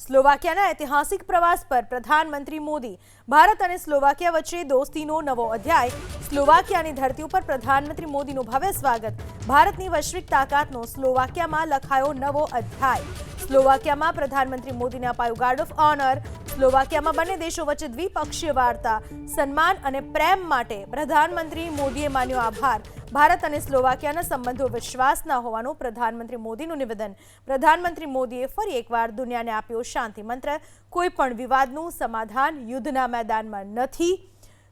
સ્લોવાકિયાના ઐતિહાસિક પ્રવાસ પર પ્રધાનમંત્રી મોદી। ભારત અને સ્લોવાકિયા વચ્ચે દોસ્તીનો નવો અધ્યાય। સ્લોવાકિયાની ધરતી ઉપર પ્રધાનમંત્રી મોદીનું ભવ્ય સ્વાગત। ભારતની વૈશ્વિક તાકાતનો સ્લોવાકિયામાં લખાયો નવો અધ્યાય। સ્લોવાકિયામાં પ્રધાનમંત્રી મોદીને અપાયું ગાર્ડ ઓફ ઓનર। સ્લોવાકિયામાં બંને દેશો વચ્ચે દ્વિપક્ષીય વાર્તા। સન્માન અને પ્રેમ માટે પ્રધાનમંત્રી મોદીએ માન્યો આભાર। ભારત અને સ્લોવાકિયાના સંબંધો વિશ્વાસના હોવાનું પ્રધાનમંત્રી મોદીનું નિવેદન। પ્રધાનમંત્રી મોદીએ ફરી એકવાર દુનિયાને આપ્યો શાંતિ મંત્ર। કોઈ પણ વિવાદનું સમાધાન યુદ્ધના મેદાનમાં નથી।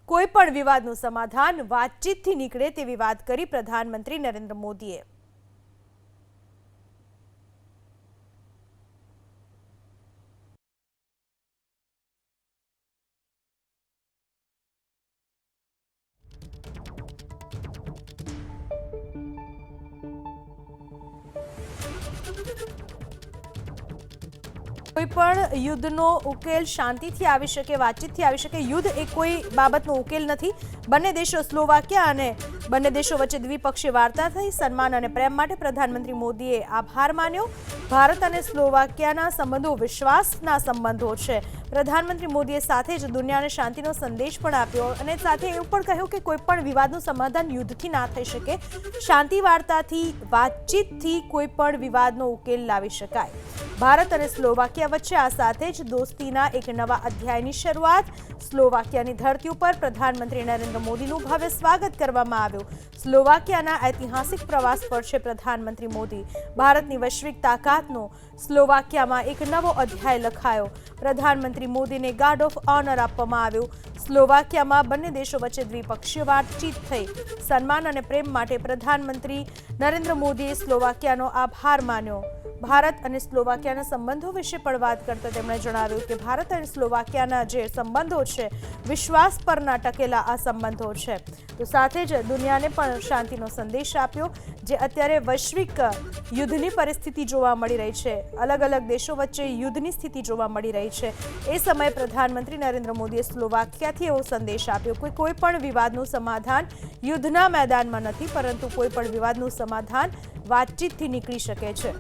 કોઈ પણ વિવાદનું સમાધાન વાતચીતથી નીકળે તેવી વાત કરી પ્રધાનમંત્રી નરેન્દ્ર મોદીએ। કોઈ પણ યુદ્ધનો ઉકેલ શાંતિથી આવી શકે, વાતચીતથી આવી શકે। યુદ્ધ એ કોઈ બાબતનો ઉકેલ નથી। બંને દેશો સ્લોવાકિયા અને બંને દેશો વચ્ચે દ્વિપક્ષીય વાર્તા થઈ। સન્માન અને પ્રેમ માટે પ્રધાનમંત્રી મોદીએ આભાર માન્યો। ભારત અને સ્લોવાકિયાના સંબંધો વિશ્વાસના સંબંધો છે। પ્રધાનમંત્રી મોદીએ સાથે જ દુનિયાને શાંતિનો સંદેશ પણ આપ્યો અને સાથે એવું પણ કહ્યું કે કોઈ પણ વિવાદનું સમાધાન યુદ્ધથી ના થઈ શકે। શાંતિ વાર્તાથી, વાતચીતથી કોઈ પણ વિવાદનો ઉકેલ લાવી શકાય। ભારત અને સ્લોવાકિયા વચ્ચે આ સાથે જ દોસ્તીના એક નવા અધ્યાયની શરૂઆત। સ્લોવાકિયાની ધરતી ઉપર પ્રધાનમંત્રી નરેન્દ્ર મોદીનું ભવ્ય સ્વાગત કરવામાં આવ્યું। સ્લોવાકિયાના ઐતિહાસિક પ્રવાસ પર છે પ્રધાનમંત્રી મોદી। ભારતની વૈશ્વિક તાકાતનો સ્લોવાકિયામાં એક નવો અધ્યાય લખાયો। પ્રધાનમંત્રી મોદીને ગાર્ડ ઓફ ઓનર આપવામાં આવ્યું। સ્લોવાકિયામાં બંને દેશો વચ્ચે દ્વિપક્ષીય વાતચીત થઈ। સન્માન અને પ્રેમ માટે પ્રધાનમંત્રી નરેન્દ્ર મોદીએ સ્લોવાકિયાનો આભાર માન્યો। ભારત અને સ્લોવાકિયાના સંબંધો વિશે પણ વાત કરતા તેમણે જણાવ્યું કે ભારત અને સ્લોવાકિયાના જે સંબંધો છે, વિશ્વાસ પરના ટકેલા આ સંબંધો છે। તો સાથે જ દુનિયાને પણ શાંતિનો સંદેશ આપ્યો। જે અત્યારે વૈશ્વિક યુદ્ધની પરિસ્થિતિ જોવા મળી રહી છે, અલગ અલગ દેશો વચ્ચે યુદ્ધની સ્થિતિ જોવા મળી રહી છે, એ સમયે પ્રધાનમંત્રી નરેન્દ્ર મોદીએ સ્લોવાકિયાથી એવો સંદેશ આપ્યો કે કોઈ પણ વિવાદનું સમાધાન યુદ્ધના મેદાનમાં નથી, પરંતુ કોઈ પણ વિવાદનું સમાધાન વાતચીતથી નીકળી શકે છે।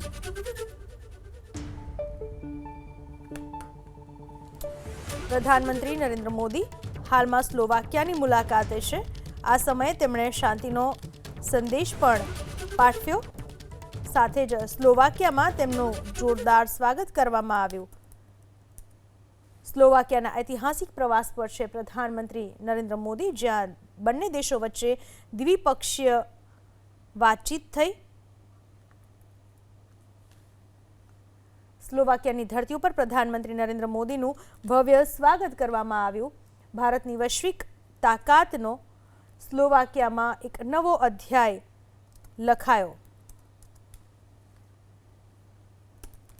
પ્રધાનમંત્રી નરેન્દ્ર મોદી હાલમાં સ્લોવાકિયાની મુલાકાતે છે। આ સમયે તેમણે શાંતિનો સંદેશ પણ પાઠવ્યો। સાથે જ સ્લોવાકિયામાં તેમનું જોરદાર સ્વાગત કરવામાં આવ્યું। સ્લોવાકિયાના ઐતિહાસિક પ્રવાસ પર છે પ્રધાનમંત્રી નરેન્દ્ર મોદી, જ્યાં બંને દેશો વચ્ચે દ્વિપક્ષીય વાતચીત થઈ। સ્લોવાકિયાની ધરતી ઉપર પ્રધાનમંત્રી નરેન્દ્ર મોદીનું ભવ્ય સ્વાગત કરવામાં આવ્યું। ભારતની વૈશ્વિક તાકાતનો સ્લોવાકિયામાં એક નવો અધ્યાય લખાયો।